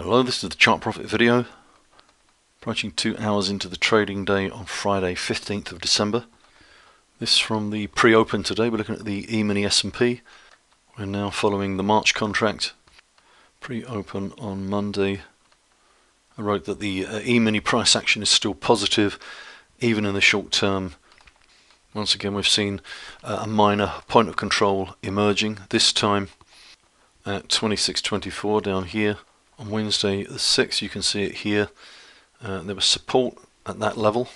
Hello, this is the Chart Profit video. Approaching 2 hours into the trading day on Friday 15th of December. This from the pre-open today. We're looking at the Emini SP. We're now following the March contract. Pre-open on Monday. I wrote that the Emini price action is still positive even in the short term. Once again we've seen a minor point of control emerging, this time at 26.24 down here. On Wednesday the 6th, you can see it here. There was support at that level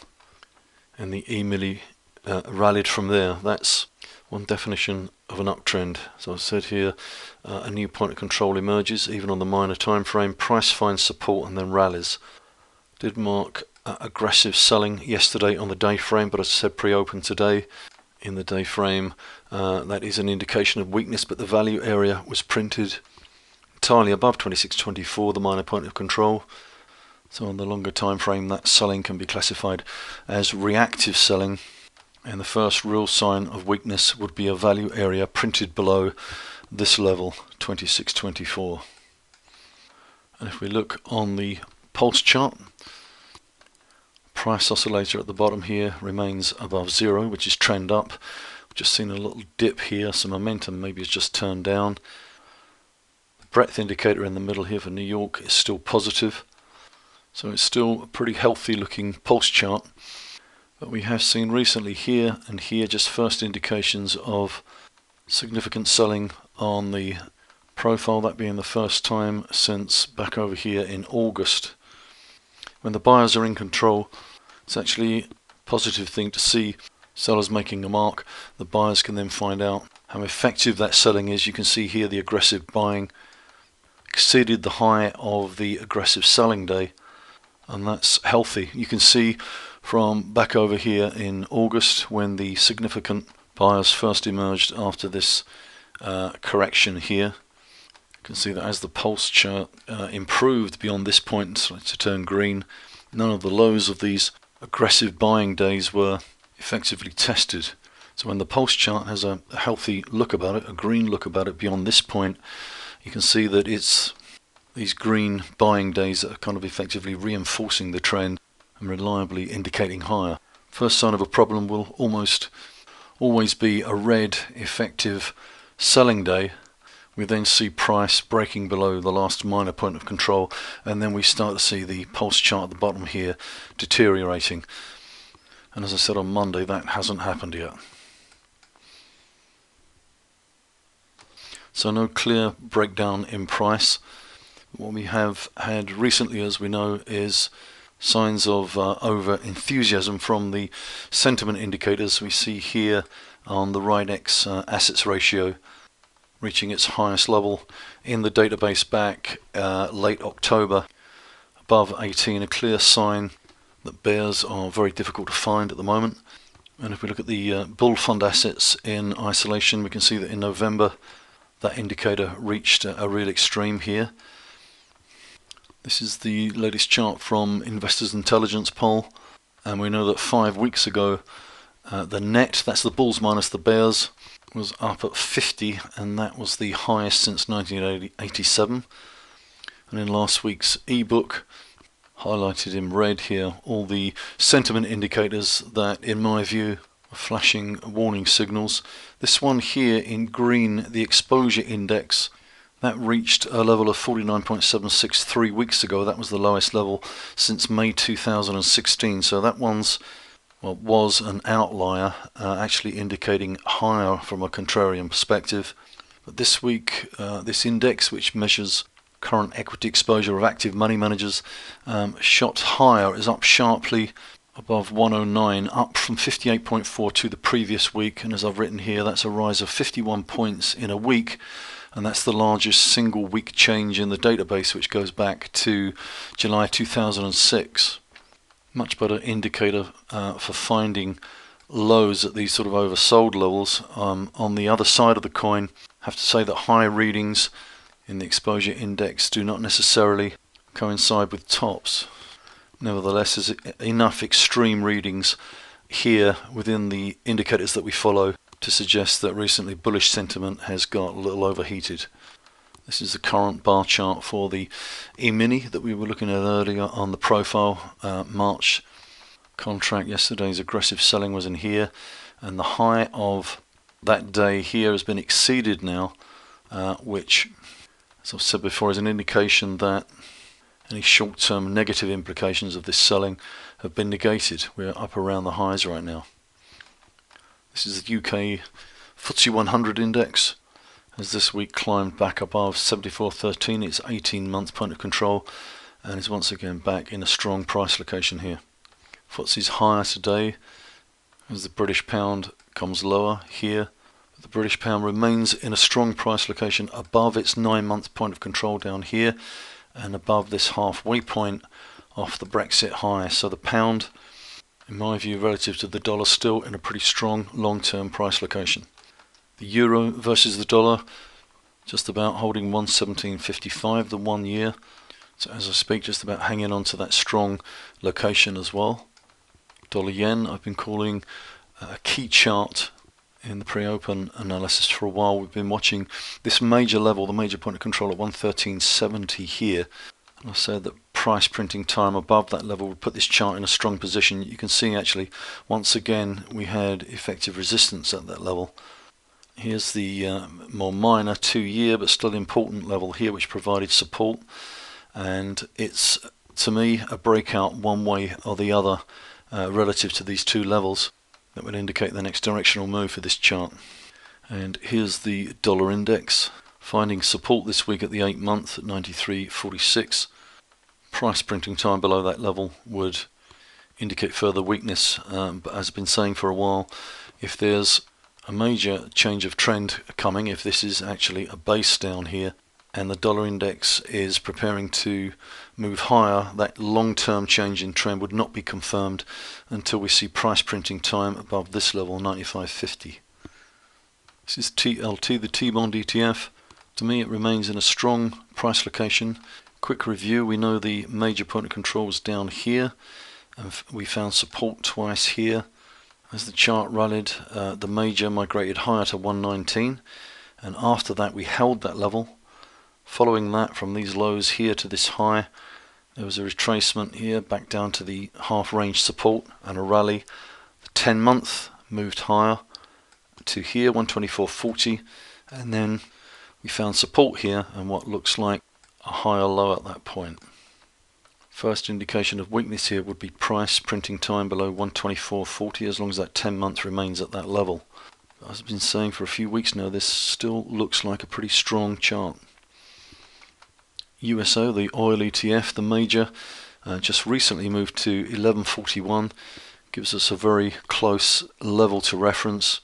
and the Emini rallied from there. That's one definition of an uptrend. So I said here, a new point of control emerges even on the minor time frame. Price finds support and then rallies. Did mark aggressive selling yesterday on the day frame, but as I said, pre-open today in the day frame, that is an indication of weakness, but the value area was printed entirely above 26.24, the minor point of control. So on the longer time frame, that selling can be classified as reactive selling, and the first real sign of weakness would be a value area printed below this level, 26.24. And if we look on the pulse chart, price oscillator at the bottom here remains above zero, which is trend up. We've just seen a little dip here, some momentum maybe it's just turned down. The breadth indicator in the middle here for New York is still positive, so it's still a pretty healthy looking pulse chart. But we have seen recently here and here just first indications of significant selling on the profile, that being the first time since back over here in August. When the buyers are in control, it's actually a positive thing to see sellers making a mark. The buyers can then find out how effective that selling is. You can see here the aggressive buying exceeded the high of the aggressive selling day, and that's healthy. You can see from back over here in August when the significant buyers first emerged after this correction here. You can see that as the pulse chart improved beyond this point, started to turn green, none of the lows of these aggressive buying days were effectively tested. So when the pulse chart has a healthy look about it, a green look about it beyond this point, you can see that it's these green buying days that are kind of effectively reinforcing the trend and reliably indicating higher. First sign of a problem will almost always be a red effective selling day. We then see price breaking below the last minor point of control, and then we start to see the pulse chart at the bottom here deteriorating. And as I said on Monday, that hasn't happened yet. So no clear breakdown in price. What we have had recently, as we know, is signs of over enthusiasm from the sentiment indicators. We see here on the RINEX assets ratio reaching its highest level in the database back late October, above 18, a clear sign that bears are very difficult to find at the moment. And if we look at the bull fund assets in isolation, we can see that in November that indicator reached a real extreme here. This is the latest chart from Investors Intelligence poll, and we know that 5 weeks ago the net, that's the bulls minus the bears, was up at 50, and that was the highest since 1987. And in last week's ebook, highlighted in red here, all the sentiment indicators that in my view are flashing warning signals. This one here in green, the exposure index, that reached a level of 49.76 3 weeks ago. That was the lowest level since May 2016. So that one's, well, was an outlier, actually indicating higher from a contrarian perspective. But this week, this index, which measures current equity exposure of active money managers, shot higher, is up sharply above 109, up from 58.42 the previous week. And as I've written here, that's a rise of 51 points in a week. And that's the largest single week change in the database, which goes back to July 2006. Much better indicator for finding lows at these sort of oversold levels. On the other side of the coin, I have to say that high readings in the exposure index do not necessarily coincide with tops. Nevertheless, there's enough extreme readings here within the indicators that we follow to suggest that recently bullish sentiment has got a little overheated. This is the current bar chart for the E-mini that we were looking at earlier on the profile. March contract, yesterday's aggressive selling was in here, and the high of that day here has been exceeded now, which, as I've said before, is an indication that any short-term negative implications of this selling have been negated. We're up around the highs right now. This is the UK FTSE 100 index. Has this week climbed back above 74.13, its 18-month point of control, and is once again back in a strong price location here. FTSE's higher today as the British pound comes lower here. The British pound remains in a strong price location above its 9-month point of control down here and above this halfway point off the Brexit high. So the pound, in my view, relative to the dollar, still in a pretty strong long-term price location. The euro versus the dollar, just about holding 117.55 the 1 year. So as I speak, just about hanging on to that strong location as well. Dollar yen, I've been calling a key chart in the pre-open analysis for a while. We've been watching this major level, the major point of control at 113.70 here. And I said that price printing time above that level would put this chart in a strong position. You can see actually, once again, we had effective resistance at that level. Here's the more minor 2-year but still important level here, which provided support, and it's, to me, a breakout one way or the other relative to these two levels that would indicate the next directional move for this chart. And here's the dollar index finding support this week at the 8-month at 93.46. Price printing time below that level would indicate further weakness, but as I've been saying for a while, if there's a major change of trend coming, if this is actually a base down here and the dollar index is preparing to move higher, that long-term change in trend would not be confirmed until we see price printing time above this level, 95.50. This is TLT, the T-bond ETF. To me, it remains in a strong price location. Quick review, we know the major point of control was down here, and we found support twice here. As the chart rallied, the major migrated higher to 119, and after that we held that level. Following that, from these lows here to this high, there was a retracement here back down to the half-range support and a rally. The 10-month moved higher to here, 124.40, and then we found support here and what looks like a higher low at that point. First indication of weakness here would be price printing time below 124.40, as long as that 10-month remains at that level. As I've been saying for a few weeks now, this still looks like a pretty strong chart. USO, the oil ETF, the major, just recently moved to 11.41, gives us a very close level to reference.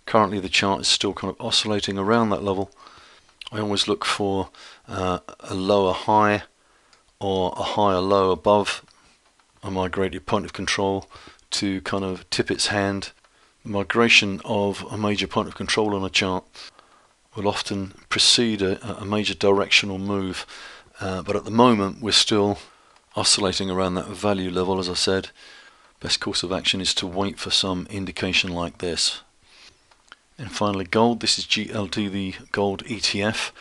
Currently the chart is still kind of oscillating around that level. I always look for a lower high or a higher low above a migrated point of control to kind of tip its hand. The migration of a major point of control on a chart will often precede a major directional move, but at the moment we're still oscillating around that value level. As I said, best course of action is to wait for some indication like this. And finally gold, this is GLD, the gold ETF.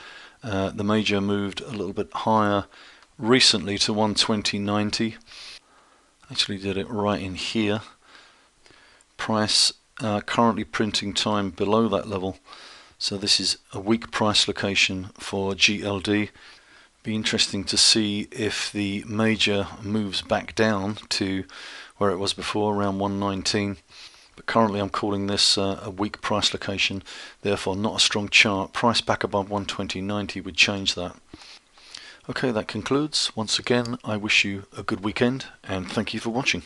The major moved a little bit higher recently to 120.90. Actually did it right in here. Price currently printing time below that level, so this is a weak price location for GLD. Be interesting to see if the major moves back down to where it was before, around 119. But currently I'm calling this a weak price location, therefore not a strong chart. Price back above 120.90 would change that. Okay, that concludes. Once again, I wish you a good weekend and thank you for watching.